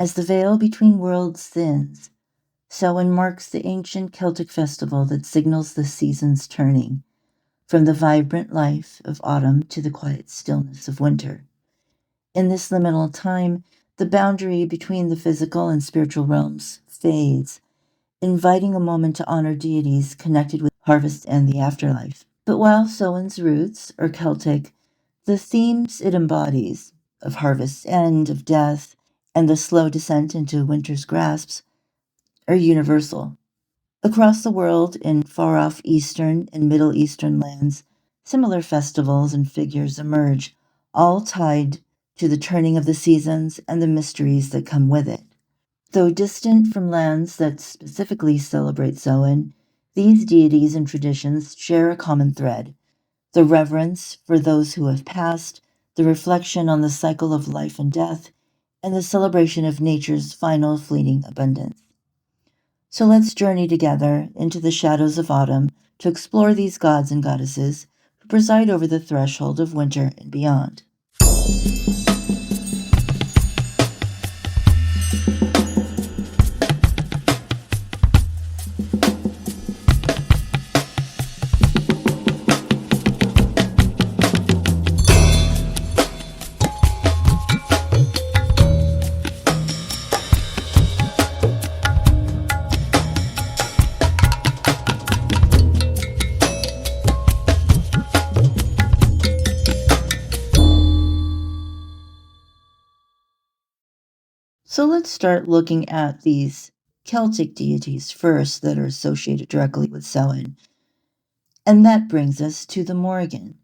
As the veil between worlds thins, Samhain marks the ancient Celtic festival that signals the season's turning, from the vibrant life of autumn to the quiet stillness of winter. In this liminal time, the boundary between the physical and spiritual realms fades, inviting a moment to honor deities connected with harvest and the afterlife. But while Samhain's roots are Celtic, the themes it embodies, of harvest's end, of death, and the slow descent into winter's grasps, are universal. Across the world, in far-off Eastern and Middle Eastern lands, similar festivals and figures emerge, all tied to the turning of the seasons and the mysteries that come with it. Though distant from lands that specifically celebrate Samhain, these deities and traditions share a common thread: the reverence for those who have passed, the reflection on the cycle of life and death, and the celebration of nature's final fleeting abundance. So let's journey together into the shadows of autumn to explore these gods and goddesses who preside over the threshold of winter and beyond. So let's start looking at these Celtic deities first that are associated directly with Samhain. And that brings us to the Morrigan.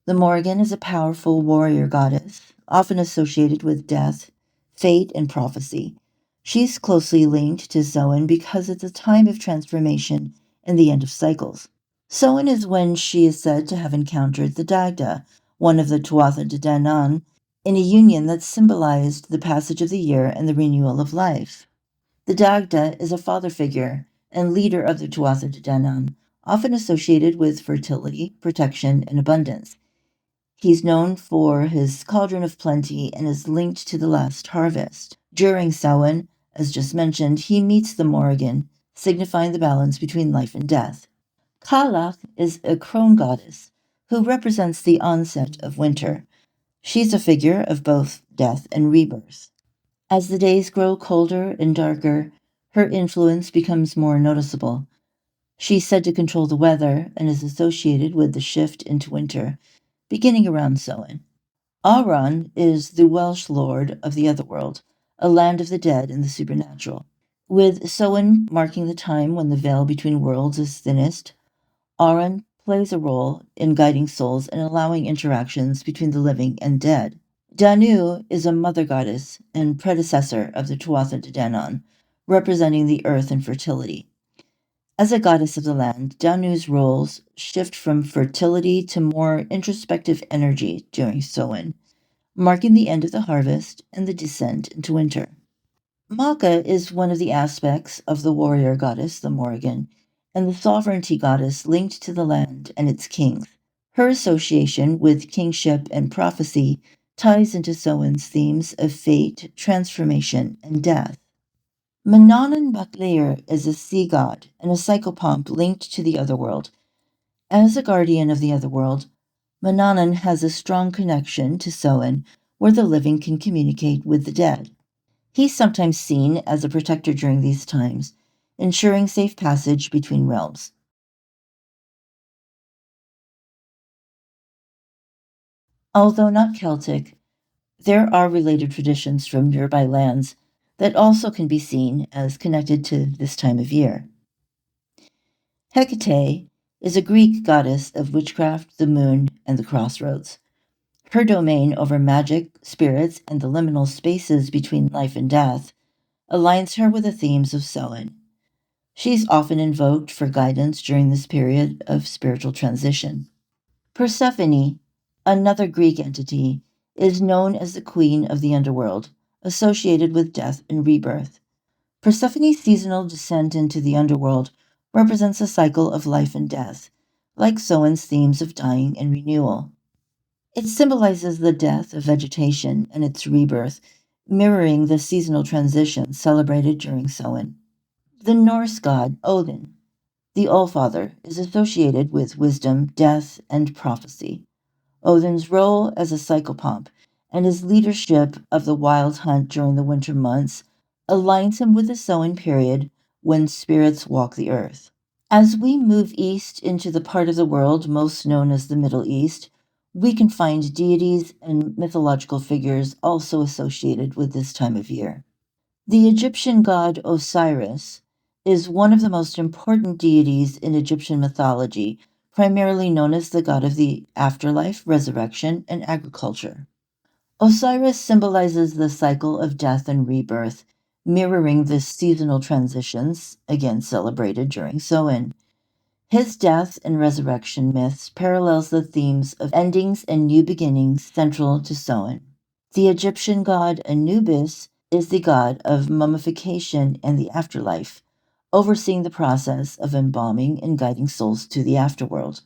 The Morrigan is a powerful warrior goddess, often associated with death, fate, and prophecy. She's closely linked to Samhain because it's a time of transformation and the end of cycles. Samhain is when she is said to have encountered the Dagda, one of the Tuatha De Danann, in a union that symbolized the passage of the year and the renewal of life. The Dagda is a father figure and leader of the Tuatha De Danann, often associated with fertility, protection, and abundance. He's known for his cauldron of plenty and is linked to the last harvest. During Samhain, as just mentioned, he meets the Morrigan, signifying the balance between life and death. Cailleach is a crone goddess who represents the onset of winter. She's a figure of both death and rebirth. As the days grow colder and darker, her influence becomes more noticeable. She's said to control the weather and is associated with the shift into winter, beginning around Samhain. Auran is the Welsh lord of the Otherworld, a land of the dead and the supernatural. With Samhain marking the time when the veil between worlds is thinnest, Auran plays a role in guiding souls and allowing interactions between the living and dead. Danu is a mother goddess and predecessor of the Tuatha De Danann, representing the earth and fertility. As a goddess of the land, Danu's roles shift from fertility to more introspective energy during Samhain, marking the end of the harvest and the descent into winter. Macha is one of the aspects of the warrior goddess, the Morrigan, and the sovereignty goddess linked to the land and its kings. Her association with kingship and prophecy ties into Samhain's themes of fate, transformation, and death. Manannán mac Lir is a sea god and a psychopomp linked to the otherworld. As a guardian of the otherworld, Manannán has a strong connection to Samhain, where the living can communicate with the dead. He's sometimes seen as a protector during these times, ensuring safe passage between realms. Although not Celtic, there are related traditions from nearby lands that also can be seen as connected to this time of year. Hecate is a Greek goddess of witchcraft, the moon, and the crossroads. Her domain over magic, spirits, and the liminal spaces between life and death aligns her with the themes of Samhain. She's often invoked for guidance during this period of spiritual transition. Persephone, another Greek entity, is known as the queen of the underworld, associated with death and rebirth. Persephone's seasonal descent into the underworld represents a cycle of life and death, like Samhain's themes of dying and renewal. It symbolizes the death of vegetation and its rebirth, mirroring the seasonal transitions celebrated during Samhain. The Norse god Odin, the Allfather, is associated with wisdom, death, and prophecy. Odin's role as a psychopomp and his leadership of the wild hunt during the winter months aligns him with the Samhain period when spirits walk the earth. As we move east into the part of the world most known as the Middle East, we can find deities and mythological figures also associated with this time of year. The Egyptian god Osiris is one of the most important deities in Egyptian mythology, primarily known as the god of the afterlife, resurrection, and agriculture. Osiris symbolizes the cycle of death and rebirth, mirroring the seasonal transitions, again celebrated during Samhain. His death and resurrection myths parallels the themes of endings and new beginnings central to Samhain. The Egyptian god Anubis is the god of mummification and the afterlife, overseeing the process of embalming and guiding souls to the afterworld.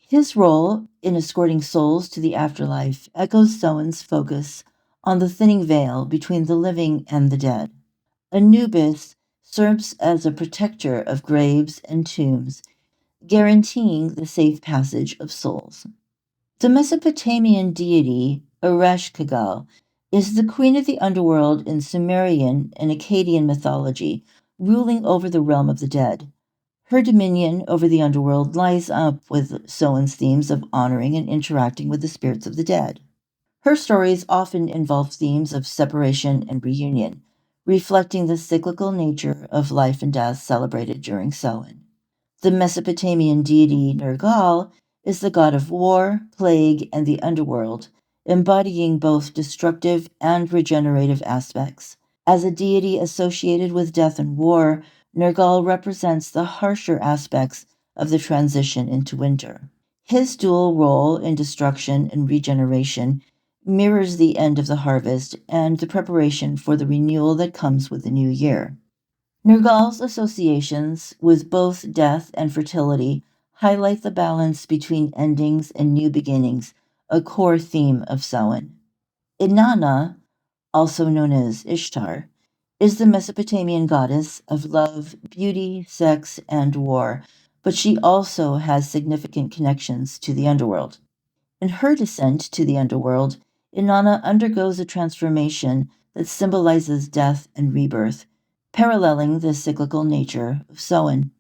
His role in escorting souls to the afterlife echoes Samhain's focus on the thinning veil between the living and the dead. Anubis serves as a protector of graves and tombs, guaranteeing the safe passage of souls. The Mesopotamian deity Ereshkigal is the queen of the underworld in Sumerian and Akkadian mythology, ruling over the realm of the dead. Her dominion over the underworld lies up with Samhain's themes of honoring and interacting with the spirits of the dead. Her stories often involve themes of separation and reunion, reflecting the cyclical nature of life and death celebrated during Samhain. The Mesopotamian deity Nergal is the god of war, plague, and the underworld, embodying both destructive and regenerative aspects. As a deity associated with death and war, Nergal represents the harsher aspects of the transition into winter. His dual role in destruction and regeneration mirrors the end of the harvest and the preparation for the renewal that comes with the new year. Nergal's associations with both death and fertility highlight the balance between endings and new beginnings, a core theme of Samhain. Inanna, also known as Ishtar, is the Mesopotamian goddess of love, beauty, sex, and war, but she also has significant connections to the underworld. In her descent to the underworld, Inanna undergoes a transformation that symbolizes death and rebirth, paralleling the cyclical nature of Samhain.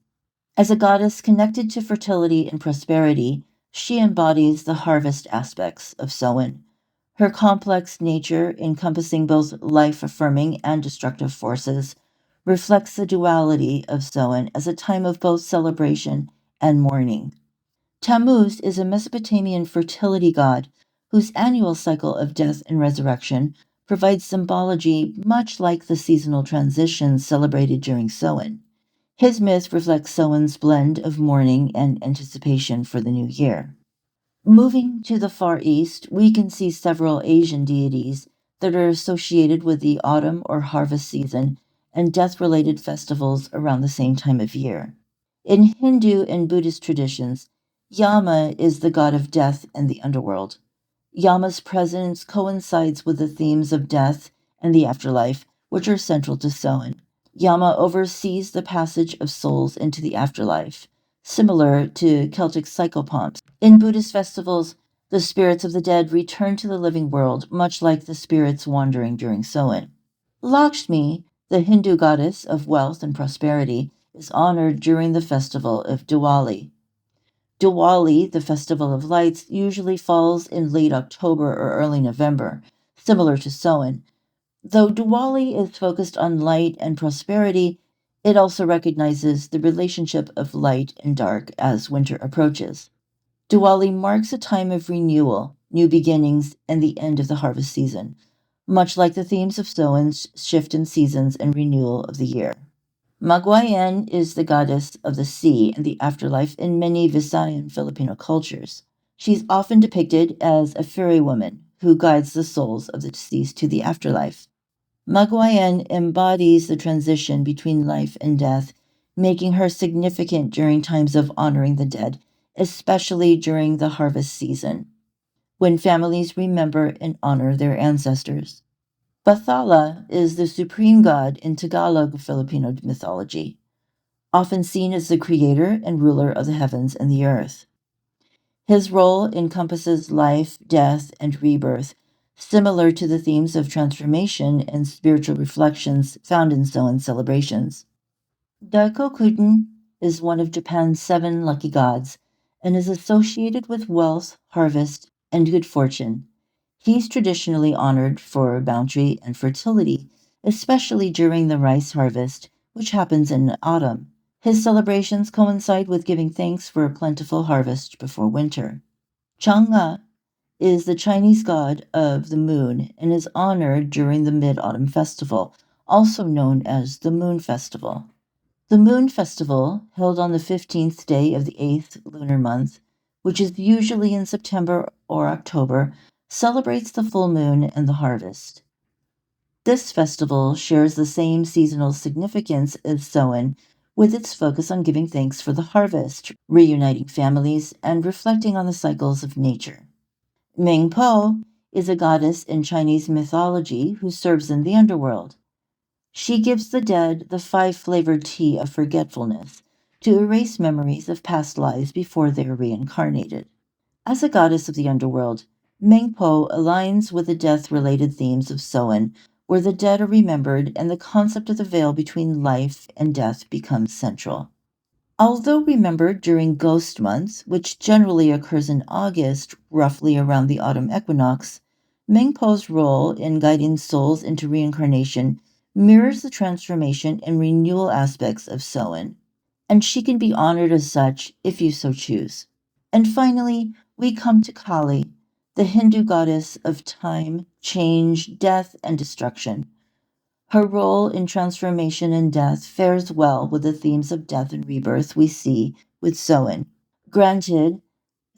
As a goddess connected to fertility and prosperity, she embodies the harvest aspects of Samhain. Her complex nature, encompassing both life-affirming and destructive forces, reflects the duality of Samhain as a time of both celebration and mourning. Tammuz is a Mesopotamian fertility god whose annual cycle of death and resurrection provides symbology much like the seasonal transitions celebrated during Samhain. His myth reflects Samhain's blend of mourning and anticipation for the new year. Moving to the Far East, we can see several Asian deities that are associated with the autumn or harvest season and death-related festivals around the same time of year. In Hindu and Buddhist traditions, Yama is the god of death and the underworld. Yama's presence coincides with the themes of death and the afterlife, which are central to Samhain. Yama oversees the passage of souls into the afterlife, similar to Celtic psychopomps. In Buddhist festivals, the spirits of the dead return to the living world, much like the spirits wandering during Samhain. Lakshmi, the Hindu goddess of wealth and prosperity, is honored during the festival of Diwali. Diwali, the festival of lights, usually falls in late October or early November, similar to Samhain. Though Diwali is focused on light and prosperity, it also recognizes the relationship of light and dark as winter approaches. Diwali marks a time of renewal, new beginnings, and the end of the harvest season, much like the themes of Samhain's shift in seasons and renewal of the year. Magwayan is the goddess of the sea and the afterlife in many Visayan Filipino cultures. She's often depicted as a fairy woman who guides the souls of the deceased to the afterlife. Magwayan embodies the transition between life and death, making her significant during times of honoring the dead, especially during the harvest season, when families remember and honor their ancestors. Bathala is the supreme god in Tagalog Filipino mythology, often seen as the creator and ruler of the heavens and the earth. His role encompasses life, death, and rebirth, similar to the themes of transformation and spiritual reflections found in Samhain celebrations. Daikokuten is one of Japan's 7 lucky gods and is associated with wealth, harvest, and good fortune. He's traditionally honored for bounty and fertility, especially during the rice harvest, which happens in autumn. His celebrations coincide with giving thanks for a plentiful harvest before winter. Chang'e is the Chinese god of the moon and is honored during the Mid-Autumn Festival, also known as the Moon Festival. The Moon Festival, held on the 15th day of the 8th lunar month, which is usually in September or October, celebrates the full moon and the harvest. This festival shares the same seasonal significance as Samhain, with its focus on giving thanks for the harvest, reuniting families, and reflecting on the cycles of nature. Mingpo is a goddess in Chinese mythology who serves in the underworld. She gives the dead the 5-flavored tea of forgetfulness to erase memories of past lives before they are reincarnated. As a goddess of the underworld, Mingpo aligns with the death-related themes of Samhain, where the dead are remembered and the concept of the veil between life and death becomes central. Although remembered during Ghost Month, which generally occurs in August, roughly around the autumn equinox, Mingpo's role in guiding souls into reincarnation mirrors the transformation and renewal aspects of Samhain, and she can be honored as such if you so choose. And finally, we come to Kali, the Hindu goddess of time, change, death, and destruction. Her role in transformation and death fares well with the themes of death and rebirth we see with Samhain. Granted,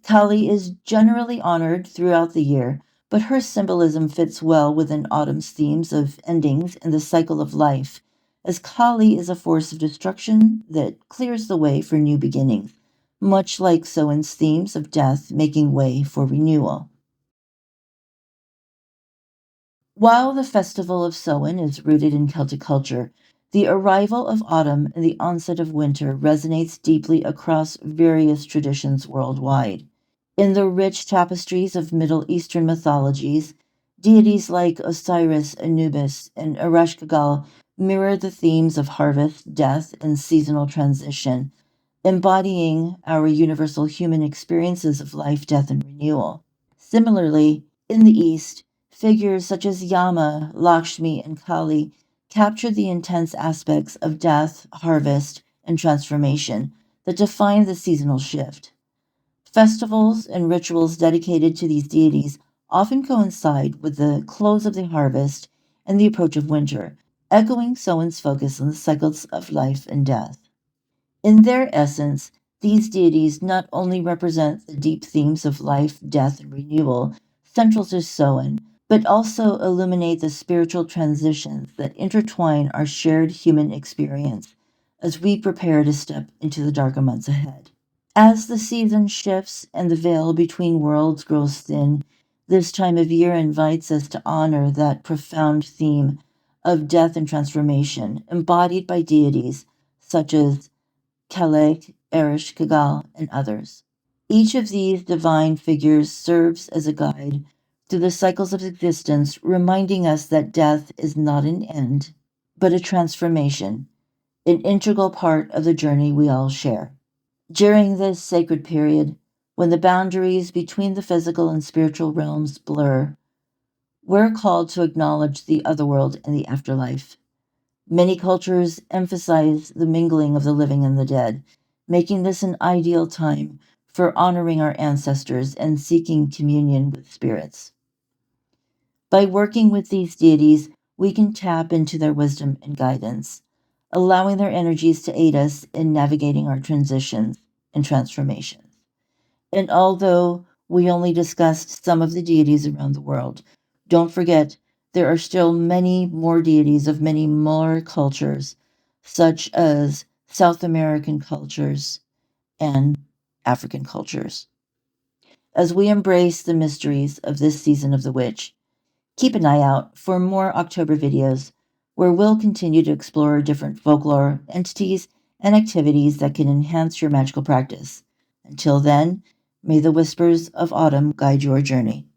Kali is generally honored throughout the year, but her symbolism fits well within autumn's themes of endings and the cycle of life, as Kali is a force of destruction that clears the way for new beginnings, much like Samhain's themes of death making way for renewal. While the festival of Samhain is rooted in Celtic culture, the arrival of autumn and the onset of winter resonates deeply across various traditions worldwide. In the rich tapestries of Middle Eastern mythologies, deities like Osiris, Anubis, and Ereshkigal mirror the themes of harvest, death, and seasonal transition, embodying our universal human experiences of life, death, and renewal. Similarly, in the East, figures such as Yama, Lakshmi, and Kali capture the intense aspects of death, harvest, and transformation that define the seasonal shift. Festivals and rituals dedicated to these deities often coincide with the close of the harvest and the approach of winter, echoing Samhain's focus on the cycles of life and death. In their essence, these deities not only represent the deep themes of life, death, and renewal central to Samhain, but also illuminate the spiritual transitions that intertwine our shared human experience as we prepare to step into the darker months ahead. As the season shifts and the veil between worlds grows thin, this time of year invites us to honor that profound theme of death and transformation embodied by deities such as Kelek, Erish, Kagal, and others. Each of these divine figures serves as a guide through the cycles of existence, reminding us that death is not an end, but a transformation, an integral part of the journey we all share. During this sacred period, when the boundaries between the physical and spiritual realms blur, we're called to acknowledge the otherworld and the afterlife. Many cultures emphasize the mingling of the living and the dead, making this an ideal time for honoring our ancestors and seeking communion with spirits. By working with these deities, we can tap into their wisdom and guidance, allowing their energies to aid us in navigating our transitions and transformations. And although we only discussed some of the deities around the world, don't forget there are still many more deities of many more cultures, such as South American cultures and African cultures. As we embrace the mysteries of this season of the witch, Keep an eye out for more October videos where we'll continue to explore different folklore, entities, and activities that can enhance your magical practice. Until then, may the whispers of autumn guide your journey.